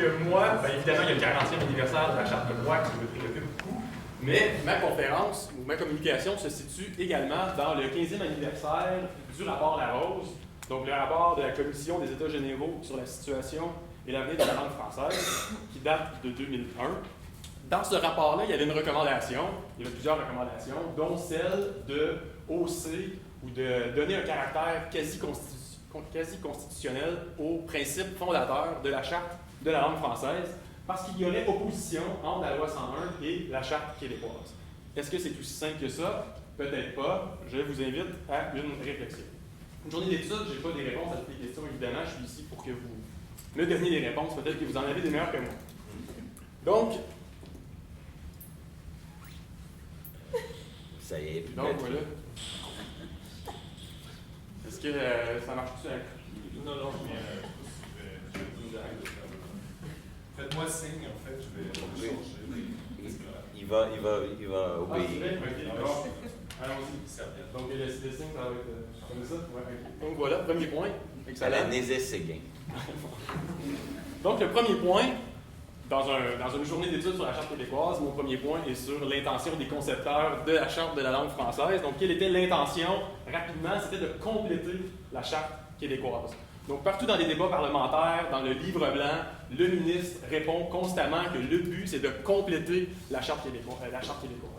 que moi, bien évidemment, il y a le 40e anniversaire de la Charte de droit qui me préoccupe beaucoup, mais ma conférence ou ma communication se situe également dans le 15e anniversaire du rapport Larose, donc le rapport de la Commission des États généraux sur la situation et l'avenir de la langue française, qui date de 2001. Dans ce rapport-là, il y avait une recommandation, il y avait plusieurs recommandations, dont celle de hausser ou de donner un caractère quasi-constitutionnel aux principes fondateurs de la Charte de la langue française, parce qu'il y aurait opposition entre la loi 101 et la Charte québécoise. Est-ce que c'est aussi simple que ça? Peut-être pas. Je vous invite à une réflexion. Une journée d'études, je n'ai pas des réponses à toutes les questions, évidemment. Je suis ici pour que vous me donniez des réponses. Peut-être que vous en avez des meilleures que moi. Donc, ça y est. Donc, voilà. Est-ce que ça marche-tu avec? Non, mais faites-moi signe, en fait, je vais changer. Il va obéir. Allons-y. Donc, le signe, ça va être comme ça? Ouais, okay. Donc, voilà, premier point. À la Nézet-Séguin. Donc, le premier point, dans une journée d'études sur la Charte québécoise, mon premier point est sur l'intention des concepteurs de la Charte de la langue française. Donc, quelle était l'intention? Rapidement, c'était de compléter la Charte québécoise. Donc, partout dans les débats parlementaires, dans le livre blanc, le ministre répond constamment que le but, c'est de compléter la Charte québécoise.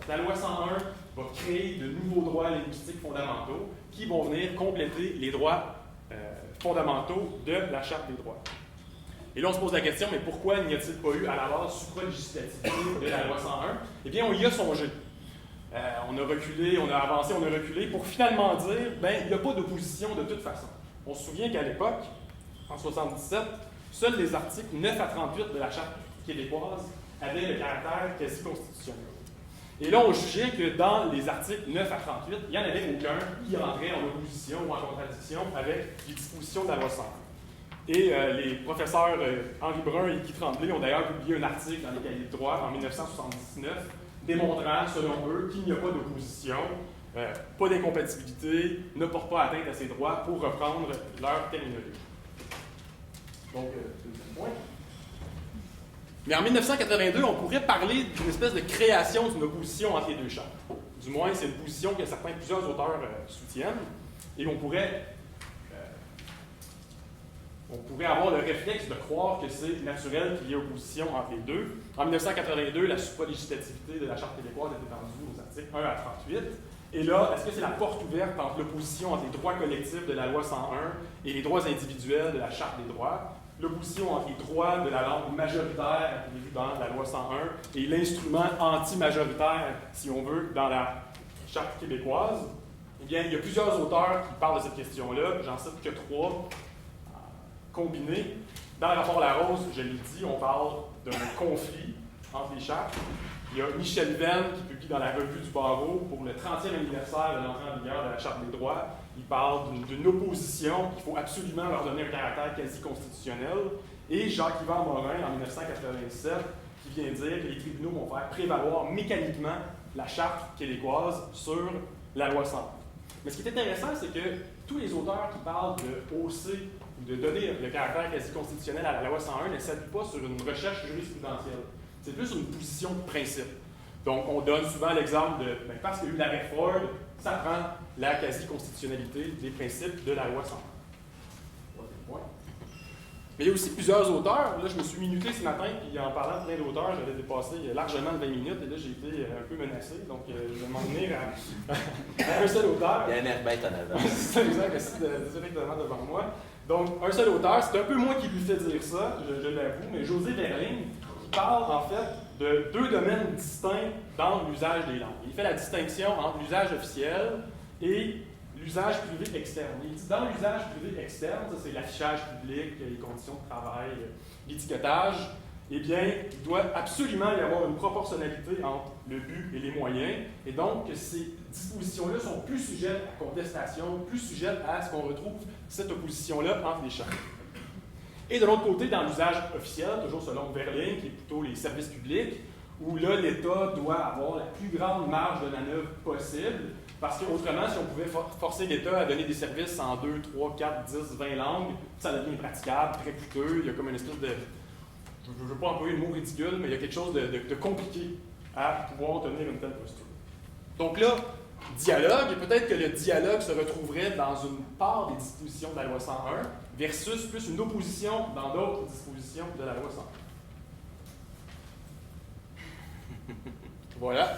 La loi 101 va créer de nouveaux droits linguistiques fondamentaux qui vont venir compléter les droits fondamentaux de la Charte des droits. Et là, on se pose la question, mais pourquoi n'y a-t-il pas eu à la base supralégislativité de la loi 101? Eh bien, on y a songé. On a reculé, on a avancé, on a reculé pour finalement dire, bien, il n'y a pas d'opposition de toute façon. On se souvient qu'à l'époque, en 1977, seuls les articles 9 à 38 de la Charte québécoise avaient le caractère quasi-constitutionnel. Et là, on jugeait que dans les articles 9 à 38, il n'y en avait aucun qui rentrait en opposition ou en contradiction avec les dispositions de la loi 101. Et les professeurs Henri Brun et Guy Tremblay ont d'ailleurs publié un article dans les Cahiers de droit en 1979 démontrant, selon eux, qu'il n'y a pas d'opposition, pas d'incompatibilité, ne porte pas atteinte à ses droits pour reprendre leur terminologie. Donc, deuxième point. Mais en 1982, on pourrait parler d'une espèce de création d'une opposition entre les deux chambres. Du moins, c'est une position que plusieurs auteurs soutiennent, et on pourrait avoir le réflexe de croire que c'est naturel qu'il y ait opposition entre les deux. En 1982, la supralégislativité de la Charte québécoise est étendue aux articles 1 à 38. Et là, est-ce que c'est la porte ouverte entre l'opposition entre les droits collectifs de la loi 101 et les droits individuels de la Charte des droits, l'opposition entre les droits de la langue majoritaire prévue dans la loi 101 et l'instrument anti-majoritaire, si on veut, dans la Charte québécoise? Eh bien, il y a plusieurs auteurs qui parlent de cette question-là. J'en cite que 3. Combinés. Dans le rapport Larose, je l'ai dit, on parle d'un conflit entre les chartes. Il y a Michel Venn qui publie dans la Revue du Barreau pour le 30e anniversaire de l'entrée en vigueur de la Charte des droits. Il parle d'une opposition qu'il faut absolument leur donner un caractère quasi-constitutionnel. Et Jacques-Yvan Morin, en 1987, qui vient dire que les tribunaux vont faire prévaloir mécaniquement la Charte québécoise sur la loi 101. Mais ce qui est intéressant, c'est que tous les auteurs qui parlent de hausser ou de donner le caractère quasi-constitutionnel à la loi 101 ne s'appuient pas sur une recherche jurisprudentielle. C'est plus une position de principe. Donc, on donne souvent l'exemple de parce qu'il y a eu l'arrêt Ford, ça prend la quasi-constitutionnalité des principes de la loi 101. Troisième point. Mais il y a aussi plusieurs auteurs. Là, je me suis minuté ce matin, puis en parlant de plein d'auteurs, j'avais dépassé largement de 20 minutes, et là, j'ai été un peu menacé. Donc, je vais m'en venir à un seul auteur. Il y a un air bête en avant. C'est exact, c'est directement devant moi. Donc, un seul auteur, c'est un peu moi qui lui fais dire ça, je l'avoue, mais José Verling, qui parle en fait de deux domaines distincts dans l'usage des langues. Il fait la distinction entre l'usage officiel et l'usage privé externe. Il dit dans l'usage privé externe, ça c'est l'affichage public, les conditions de travail, l'étiquetage, eh bien, il doit absolument y avoir une proportionnalité entre le but et les moyens, et donc que ces dispositions-là sont plus sujettes à contestation, plus sujettes à ce qu'on retrouve cette opposition-là entre les champs. Et de l'autre côté, dans l'usage officiel, toujours selon Verling, qui est plutôt les services publics, où là, l'État doit avoir la plus grande marge de manœuvre possible, parce qu'autrement, si on pouvait forcer l'État à donner des services en 2, 3, 4, 10, 20 langues, ça devient impraticable, très coûteux, il y a comme une espèce je ne veux pas employer le mot ridicule, mais il y a quelque chose de compliqué à pouvoir tenir une telle posture. Donc là, dialogue, et peut-être que le dialogue se retrouverait dans une part des dispositions de la loi 101 versus plus une opposition dans d'autres dispositions de la loi 101. Voilà.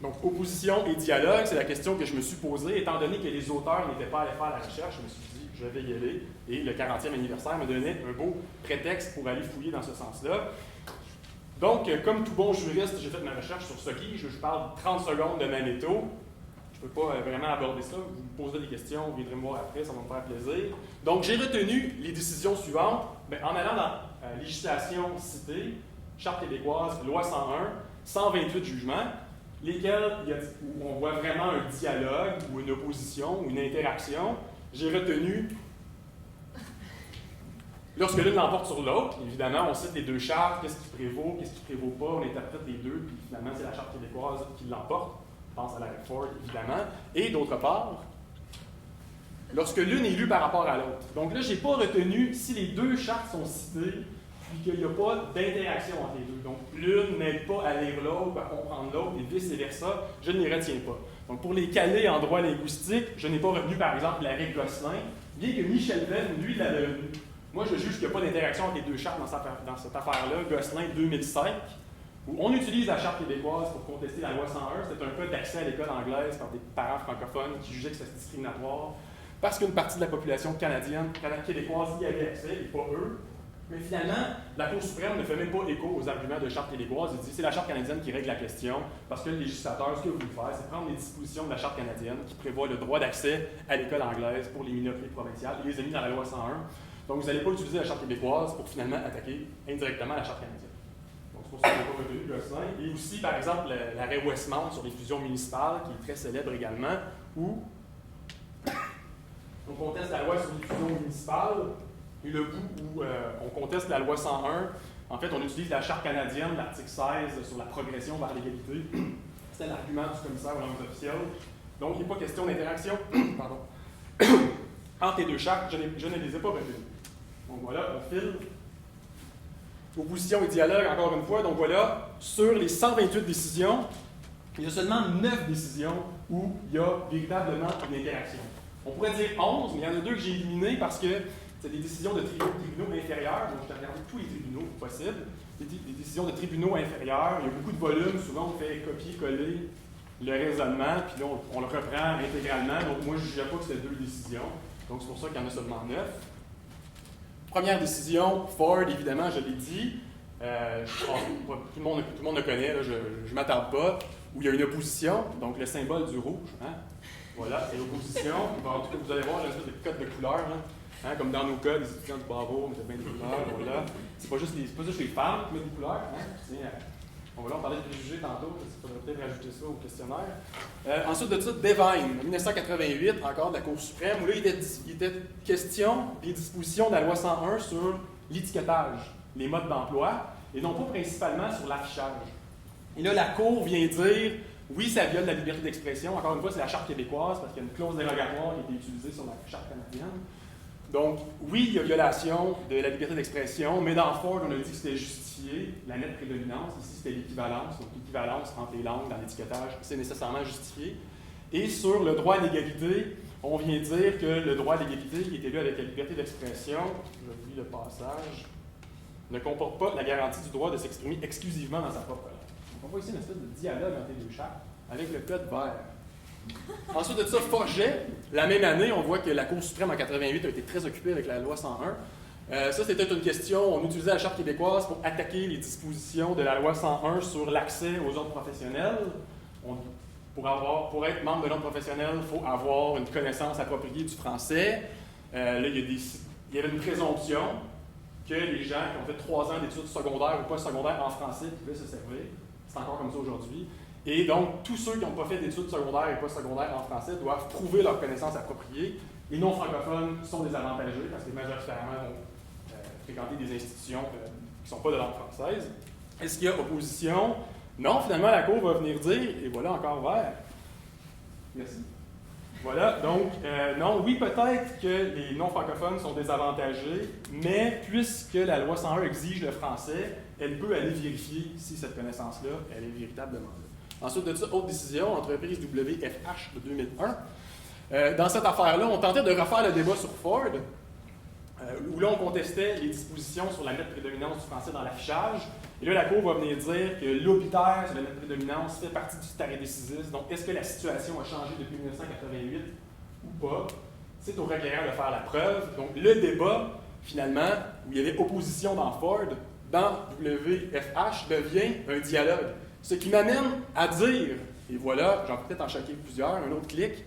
Donc, opposition et dialogue, c'est la question que je me suis posée, étant donné que les auteurs n'étaient pas allés faire la recherche, je me suis dit, je vais y aller, et le 40e anniversaire me donnait un beau prétexte pour aller fouiller dans ce sens-là. Donc, comme tout bon juriste, j'ai fait ma recherche sur ce qui, je parle 30 secondes de Manéto. Je ne peux pas vraiment aborder ça, vous me poserez des questions, vous viendrez me voir après, ça va me faire plaisir. Donc, j'ai retenu les décisions suivantes, en allant dans la législation citée, Charte québécoise, loi 101, 128 jugements, lesquels où on voit vraiment un dialogue ou une opposition ou une interaction. J'ai retenu, lorsque l'une l'emporte sur l'autre, évidemment, on cite les deux chartes, qu'est-ce qui prévaut, qu'est-ce qui ne prévaut pas, on interprète les deux, puis finalement, c'est la Charte québécoise qui l'emporte. Je pense à la Ford, évidemment. Et d'autre part, lorsque l'une est lue par rapport à l'autre. Donc là, je n'ai pas retenu si les deux chartes sont citées, puis qu'il n'y a pas d'interaction entre les deux. Donc, l'une n'aide pas à lire l'autre, à comprendre l'autre, et vice-versa, je ne les retiens pas. Donc, pour les caler en droit linguistique, je n'ai pas retenu, par exemple, l'arrêt Gosselin, bien que Michel Venn, lui, l'avait retenu. Moi, je juge qu'il n'y a pas d'interaction entre les deux chartes dans cette affaire-là, Gosselin 2005, où on utilise la Charte québécoise pour contester la loi 101. C'est un cas d'accès à l'école anglaise par des parents francophones qui jugeaient que c'était discriminatoire, parce qu'une partie de la population canadienne, québécoise y avait accès, et pas eux. Mais finalement, la Cour suprême ne fait même pas écho aux arguments de Charte québécoise. Il dit que c'est la Charte canadienne qui règle la question, parce que le législateur, ce qu'il voulu faire, c'est prendre les dispositions de la Charte canadienne qui prévoit le droit d'accès à l'école anglaise pour les minorités provinciales et les a mis dans la loi 101. Donc, vous n'allez pas utiliser la Charte québécoise pour finalement attaquer indirectement la Charte canadienne. Donc, c'est pour ça qu'on n'a pas retenu Gosselin. Et aussi, par exemple, l'arrêt Westmount sur les fusions municipales, qui est très célèbre également, où on conteste la loi sur les fusions municipales. Et le bout où on conteste la loi 101, en fait, on utilise la Charte canadienne, l'article 16, sur la progression vers l'égalité. C'était l'argument du commissaire aux langues officielles. Donc, il n'est pas question d'interaction entre les deux chartes, je ne les ai pas retenues. Donc voilà, on file. Opposition et dialogue, encore une fois. Donc voilà, sur les 128 décisions, il y a seulement 9 décisions où il y a véritablement une interaction. On pourrait dire 11, mais il y en a 2 que j'ai éliminées parce que c'est des décisions de tribunaux inférieurs, donc je vais regarder tous les tribunaux possibles. Des décisions de tribunaux inférieurs, il y a beaucoup de volumes, souvent on fait copier-coller le raisonnement, puis là on le reprend intégralement. Donc moi je ne jugeais pas que c'était 2 décisions, donc c'est pour ça qu'il y en a seulement 9. Première décision, Ford, évidemment, je l'ai dit. Tout le monde le connaît, là, je ne m'attarde pas, où il y a une opposition, donc le symbole du rouge. Hein? Voilà, c'est l'opposition. En tout cas, vous allez voir, j'ai une espèce de code de couleur. Hein, comme dans nos cas, les étudiants du barreau mettaient bien des couleurs. Voilà. C'est pas juste les femmes qui mettent des couleurs. Hein. On parlait de préjugés tantôt, il faudrait peut-être rajouter ça au questionnaire. Ensuite de ça, Devine, en 1988, encore de la Cour suprême, où là, il était question des dispositions de la loi 101 sur l'étiquetage, les modes d'emploi, et non pas principalement sur l'affichage. Et là, la Cour vient dire, oui, ça viole la liberté d'expression. Encore une fois, c'est la Charte québécoise, parce qu'il y a une clause dérogatoire qui a été utilisée sur la Charte canadienne. Donc, oui, il y a violation de la liberté d'expression, mais dans Ford, on a dit que c'était justifié, la nette prédominance. Ici, c'était l'équivalence. Donc, l'équivalence entre les langues dans l'étiquetage, c'est nécessairement justifié. Et sur le droit à l'égalité, on vient dire que le droit à l'égalité, qui est élu avec la liberté d'expression, je lis le passage, ne comporte pas la garantie du droit de s'exprimer exclusivement dans sa propre langue. Donc, on voit ici une espèce de dialogue entre les deux chartes, avec le code vert. Ensuite de ça, Forget, la même année, on voit que la Cour suprême en 88 a été très occupée avec la loi 101. Ça, c'était une question, on utilisait la Charte québécoise pour attaquer les dispositions de la loi 101 sur l'accès aux ordres professionnels. Pour être membre de l'ordre professionnel, il faut avoir une connaissance appropriée du français. Là, il y avait une présomption que les gens qui ont fait 3 ans d'études secondaires ou post-secondaires en français pouvaient se servir. C'est encore comme ça aujourd'hui. Et donc, tous ceux qui n'ont pas fait d'études secondaires et post-secondaires en français doivent prouver leur connaissance appropriée. Les non-francophones sont désavantagés parce que majoritairement vont fréquenter des institutions qui ne sont pas de langue française. Est-ce qu'il y a opposition? Non, finalement, la Cour va venir dire, et voilà encore vert. Merci. Voilà, donc, non, oui, peut-être que les non-francophones sont désavantagés, mais puisque la loi 101 exige le français, elle peut aller vérifier si cette connaissance-là, elle est véritablement là. Ensuite de ça, autre décision, entreprise WFH de 2001. Dans cette affaire-là, on tentait de refaire le débat sur Ford, où là, on contestait les dispositions sur la nette prédominance du français dans l'affichage. Et là, la Cour va venir dire que l'obitaire sur la nette prédominance fait partie du stare decisis. Donc, est-ce que la situation a changé depuis 1988 ou pas? C'est au requérant de faire la preuve. Donc, le débat, finalement, où il y avait opposition dans Ford, dans WFH, devient un dialogue. Ce qui m'amène à dire, et voilà, j'en peux peut-être en choquer plusieurs, un autre clic,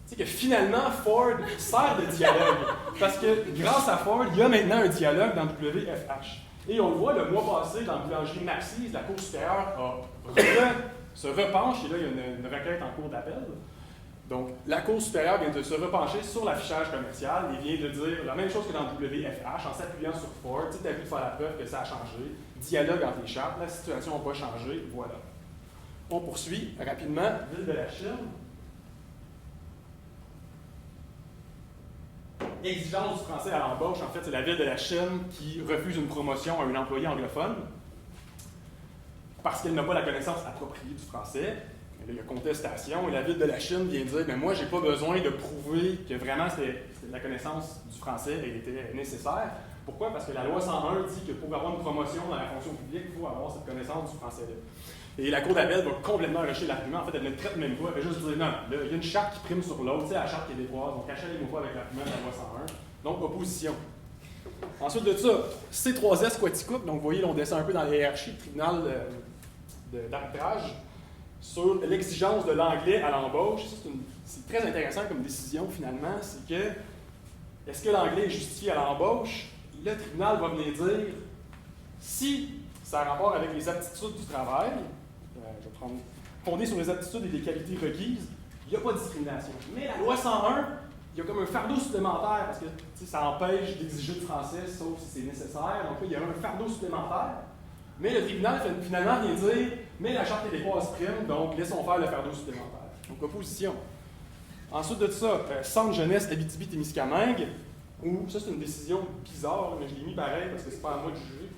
c'est que finalement, Ford sert de dialogue. Parce que grâce à Ford, il y a maintenant un dialogue dans WFH. Et on le voit le mois passé dans la boulangerie Maxis, la Cour supérieure se repenche, et là, il y a une requête en cours d'appel. Donc, la Cour supérieure vient de se repencher sur l'affichage commercial et vient de dire la même chose que dans WFH, en s'appuyant sur Ford. Tu as vu de faire la preuve que ça a changé. Dialogue entre les chartes, la situation n'a pas changé, voilà. On poursuit rapidement. Ville de la Chine. Exigence du français à l'embauche, en fait, c'est la Ville de la Chine qui refuse une promotion à un employé anglophone parce qu'elle n'a pas la connaissance appropriée du français. Et là, il y a contestation et la Ville de la Chine vient dire « Moi, je n'ai pas besoin de prouver que vraiment la connaissance du français était nécessaire. » Pourquoi? Parce que la loi 101 dit que pour avoir une promotion dans la fonction publique, il faut avoir cette connaissance du français-là. Et la Cour d'appel va complètement rejeter l'argument. En fait, elle ne traite même pas. Elle va juste dire non, là, il y a une charte qui prime sur l'autre, c'est la charte québécoise, donc achetez-les pas avec l'argument de la loi 101. Donc, opposition. Ensuite de ça, C3S Quaticook, donc vous voyez, là, on descend un peu dans la hiérarchie du tribunal d'arbitrage sur l'exigence de l'anglais à l'embauche. C'est très intéressant comme décision, finalement. C'est que, est-ce que l'anglais est justifié à l'embauche? Le tribunal va venir dire, si ça a rapport avec les aptitudes du travail, je vais prendre, fondé sur les aptitudes et les qualités requises, il n'y a pas de discrimination. Mais la loi 101, il y a comme un fardeau supplémentaire, parce que ça empêche d'exiger le français, sauf si c'est nécessaire. Donc là, il y a un fardeau supplémentaire. Mais le tribunal, finalement, vient dire, mais la Charte québécoise prime, donc laissons faire le fardeau supplémentaire. Donc, opposition. Ensuite de ça, Centre jeunesse Abitibi-Témiscamingue, où ça, c'est une décision bizarre, mais je l'ai mis pareil parce que c'est pas à moi de juger.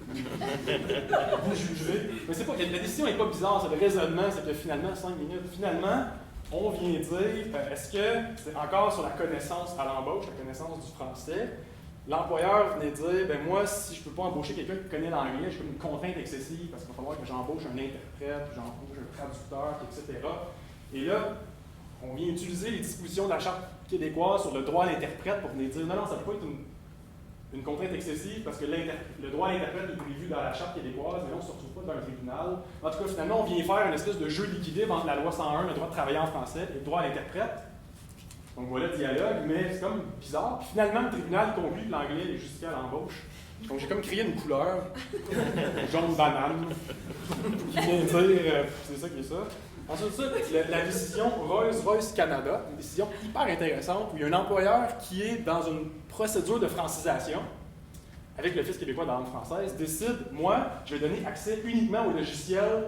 Vous jugerez. Mais c'est pas, la décision n'est pas bizarre, c'est le raisonnement, c'est que finalement, 5 minutes, finalement, on vient dire, est-ce que c'est encore sur la connaissance à l'embauche, la connaissance du français? L'employeur venait dire, ben moi, si je ne peux pas embaucher quelqu'un qui connaît l'anglais, j'ai comme une contrainte excessive parce qu'il va falloir que j'embauche un interprète, j'embauche un traducteur, etc. Et là, on vient utiliser les dispositions de la Charte québécoise sur le droit à l'interprète pour venir dire, non, ça ne peut pas être une contrainte excessive parce que le droit à l'interprète est prévu dans la Charte québécoise, mais là, on ne se retrouve pas dans un tribunal. En tout cas, finalement, on vient faire une espèce de jeu d'équilibre entre la loi 101, le droit de travailler en français, et le droit à l'interprète. Donc voilà le dialogue, mais c'est comme bizarre. Puis finalement, le tribunal conclut que l'anglais est justifié à l'embauche. Donc j'ai comme créé une couleur, jaune banane, qui vient dire, c'est ça qui est ça. Ensuite de ça, la décision Rolls-Royce Canada, une décision hyper intéressante, où il y a un employeur qui est dans une procédure de francisation, avec le Fisc québécois de la langue française, décide, moi, je vais donner accès uniquement au logiciel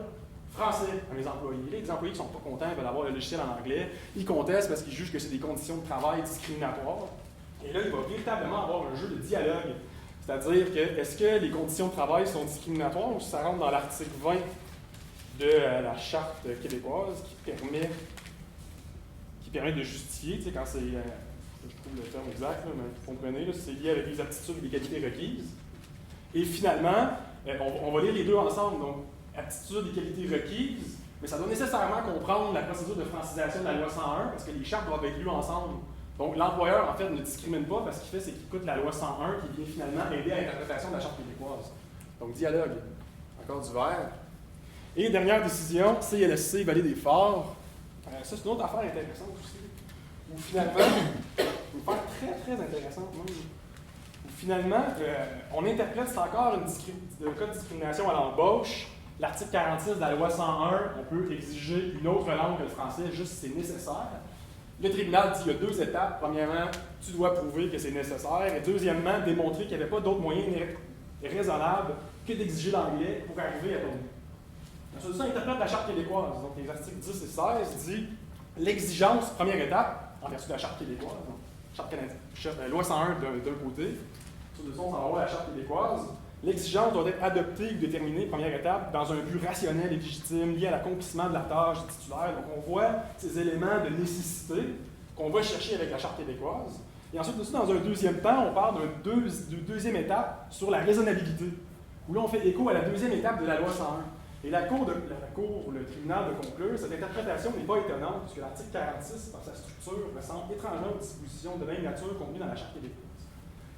français à mes employés. Les employés qui ne sont pas contents veulent avoir le logiciel en anglais. Ils contestent parce qu'ils jugent que c'est des conditions de travail discriminatoires. Et là, il va véritablement avoir un jeu de dialogue. C'est-à-dire que, est-ce que les conditions de travail sont discriminatoires ou si ça rentre dans l'article 20 de la Charte québécoise qui permet de justifier, tu sais, quand c'est, je trouve le terme exact, là, mais vous comprenez, là, c'est lié avec les aptitudes et les qualités requises. Et finalement, on va lire les deux ensemble. Donc, aptitudes et qualités requises, mais ça doit nécessairement comprendre la procédure de francisation de la loi 101 parce que les chartes doivent être lues ensemble. Donc, l'employeur, en fait, ne discrimine pas parce qu'il fait, c'est qu'il écoute la loi 101 qui vient finalement aider à l'interprétation de la Charte québécoise. Donc, dialogue. Encore du vert. Et dernière décision, CLSC Vallée des Forts. Ça, c'est une autre affaire intéressante aussi. Où finalement, une affaire très, très intéressante même. Où finalement, on interprète, c'est encore un cas de discrimination à l'embauche. L'article 46 de la loi 101, on peut exiger une autre langue que le français, juste si c'est nécessaire. Le tribunal dit qu'il y a deux étapes. Premièrement, tu dois prouver que c'est nécessaire. Et deuxièmement, démontrer qu'il n'y avait pas d'autre moyen raisonnable que d'exiger l'anglais pour arriver à ton but. Ensuite, ça interprète la Charte québécoise. Donc, les articles 10 et 16 disent l'exigence, première étape, en vertu de la Charte québécoise, donc, Charte canadienne, loi 101 d'un côté, sur le son, on s'en va la Charte québécoise. L'exigence doit être adoptée ou déterminée, première étape, dans un but rationnel et légitime, lié à l'accomplissement de la tâche du titulaire. Donc, on voit ces éléments de nécessité qu'on va chercher avec la Charte québécoise. Et ensuite, aussi, dans un deuxième temps, on parle d'une deuxième étape sur la raisonnabilité, où là, on fait écho à la deuxième étape de la loi 101. Et la Cour ou le tribunal de conclure, cette interprétation n'est pas étonnante, puisque l'article 46, par sa structure, ressemble étrangement aux dispositions de même nature contenues dans la Charte québécoise.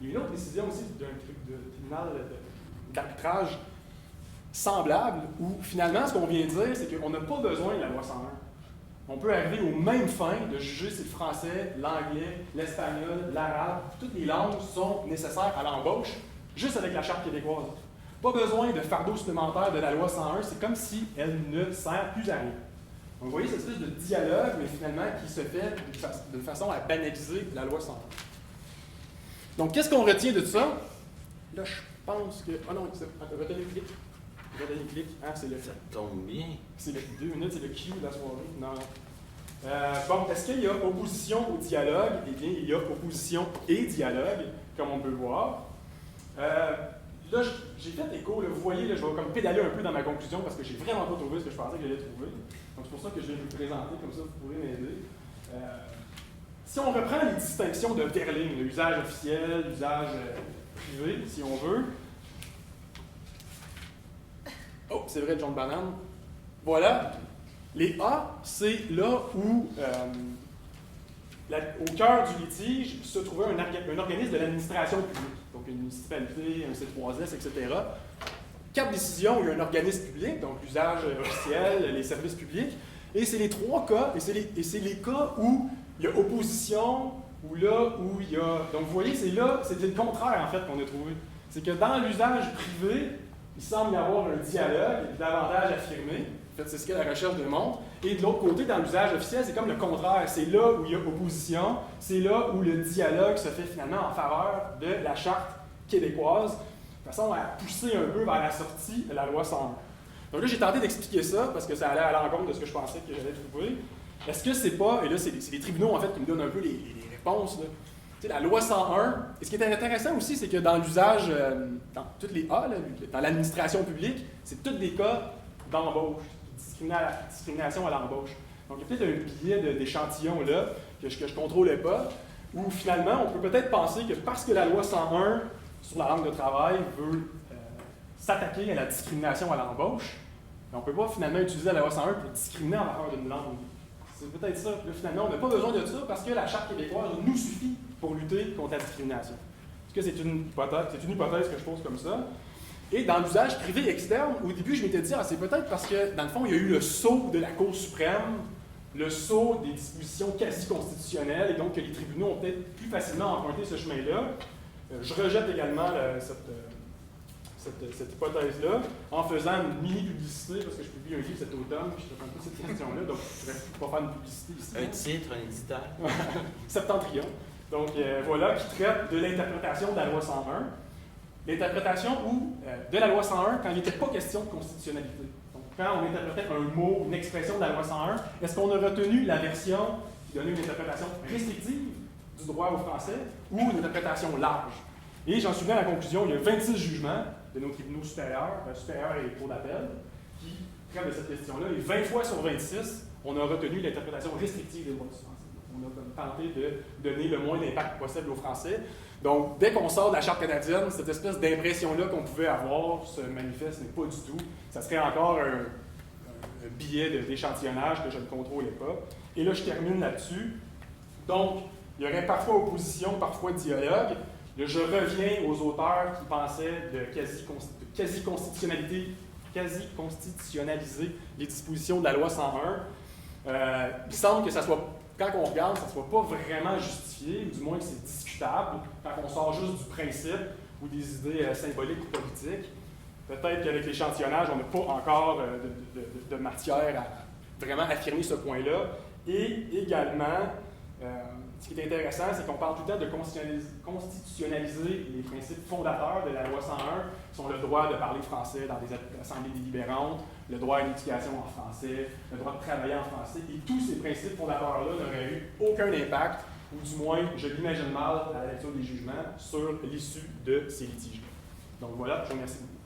Il y a une autre décision aussi d'un tribunal d'arbitrage semblable, où finalement, ce qu'on vient de dire, c'est qu'on n'a pas besoin de la loi 101. On peut arriver aux mêmes fins de juger si le français, l'anglais, l'espagnol, l'arabe, toutes les langues sont nécessaires à l'embauche, juste avec la Charte québécoise. Pas besoin de fardeau supplémentaire de la loi 101, c'est comme si elle ne sert plus à rien. Donc, vous voyez cette espèce de dialogue, mais finalement qui se fait de façon à banaliser la loi 101. Donc, qu'est-ce qu'on retient de ça? Là, je pense que... Ah non, retenez le clic. Retenez le clic. Ah, c'est le... Ça tombe bien. C'est le 2 minutes, c'est le Q de la soirée. Non. Bon, est-ce qu'il y a opposition au dialogue? Eh bien, il y a opposition et dialogue, comme on peut le voir. Là, j'ai fait écho, là, vous voyez, là, je vais comme pédaler un peu dans ma conclusion parce que j'ai vraiment pas trouvé ce que je pensais que j'allais trouver. Donc, c'est pour ça que je vais vous présenter, comme ça, vous pourrez m'aider. Si on reprend les distinctions de Verling, l'usage officiel, l'usage privé, si on veut. Oh, c'est vrai, John Banane. Voilà. Les A, c'est là où, au cœur du litige, se trouvait un organisme de l'administration publique. Donc, une municipalité, un C3S, etc. Quatre décisions où il y a un organisme public, donc l'usage officiel, les services publics. Et c'est les trois cas, et c'est les cas où il y a opposition, ou là où il y a... Donc, vous voyez, c'est le contraire, en fait, qu'on a trouvé. C'est que dans l'usage privé, il semble y avoir un dialogue davantage affirmé. En fait, c'est ce que la recherche démontre. Et de l'autre côté, dans l'usage officiel, c'est comme le contraire. C'est là où il y a opposition, c'est là où le dialogue se fait finalement en faveur de la Charte québécoise, de façon à pousser un peu vers la sortie de la loi 101. Donc là, j'ai tenté d'expliquer ça, parce que ça allait à l'encontre de ce que je pensais que j'allais trouver. Est-ce que c'est pas, et là, c'est les tribunaux, en fait, qui me donnent un peu les réponses, là. Tu sais, la loi 101, et ce qui est intéressant aussi, c'est que dans l'usage, dans toutes les A, là, dans l'administration publique, c'est tous des cas d'embauche, discrimination à l'embauche. Donc, il y a peut-être un biais d'échantillon là, que je ne contrôlais pas, où finalement, on peut peut-être penser que parce que la loi 101 sur la langue de travail veut s'attaquer à la discrimination à l'embauche, on ne peut pas finalement utiliser la loi 101 pour discriminer en faveur d'une langue. C'est peut-être ça. Là, finalement, on n'a pas besoin de ça parce que la Charte québécoise nous suffit pour lutter contre la discrimination. Est-ce que c'est une hypothèse que je pose comme ça? Et dans l'usage privé externe, au début, je m'étais dit, c'est peut-être parce que, dans le fond, il y a eu le saut de la Cour suprême, le saut des dispositions quasi-constitutionnelles, et donc que les tribunaux ont peut-être plus facilement emprunté ce chemin-là. Je rejette également cette hypothèse-là, en faisant une mini-publicité, parce que je publie un livre cet automne, puis je traite un peu cette question-là, donc je ne vais pas faire une publicité ici. Un titre, un éditeur. Septentrion. Donc voilà, qui traite de l'interprétation de la loi 101. L'interprétation de la loi 101 quand il n'était pas question de constitutionnalité. Donc quand on interprétait un mot, une expression de la loi 101, est-ce qu'on a retenu la version qui donnait une interprétation restrictive du droit au français ou une interprétation large? Et j'en suis venu à la conclusion, il y a 26 jugements de nos tribunaux supérieurs et cours d'appel, qui traitent de cette question-là. Et 20 fois sur 26, on a retenu l'interprétation restrictive des droits du français. On a tenté de donner le moins d'impact possible aux Français. Donc, dès qu'on sort de la Charte canadienne, cette espèce d'impression-là qu'on pouvait avoir se manifeste, mais pas du tout. Ça serait encore un biais d'échantillonnage que je ne contrôlais pas. Et là, je termine là-dessus. Donc, il y aurait parfois opposition, parfois dialogue. Là, je reviens aux auteurs qui pensaient de quasi-constitutionnaliser les dispositions de la loi 101. Il semble que ça soit, quand on regarde, ça ne soit pas vraiment justifié, ou du moins que c'est discutable, quand on sort juste du principe ou des idées symboliques ou politiques. Peut-être qu'avec l'échantillonnage, on n'a pas encore de matière à vraiment affirmer ce point-là. Et également, Ce qui est intéressant, c'est qu'on parle tout le temps de constitutionnaliser les principes fondateurs de la loi 101, qui sont le droit de parler français dans des assemblées délibérantes, le droit à une éducation en français, le droit de travailler en français, et tous ces principes fondateurs-là n'auraient eu aucun impact, ou du moins, je l'imagine mal à la lecture des jugements, sur l'issue de ces litiges. Donc voilà, je vous remercie beaucoup.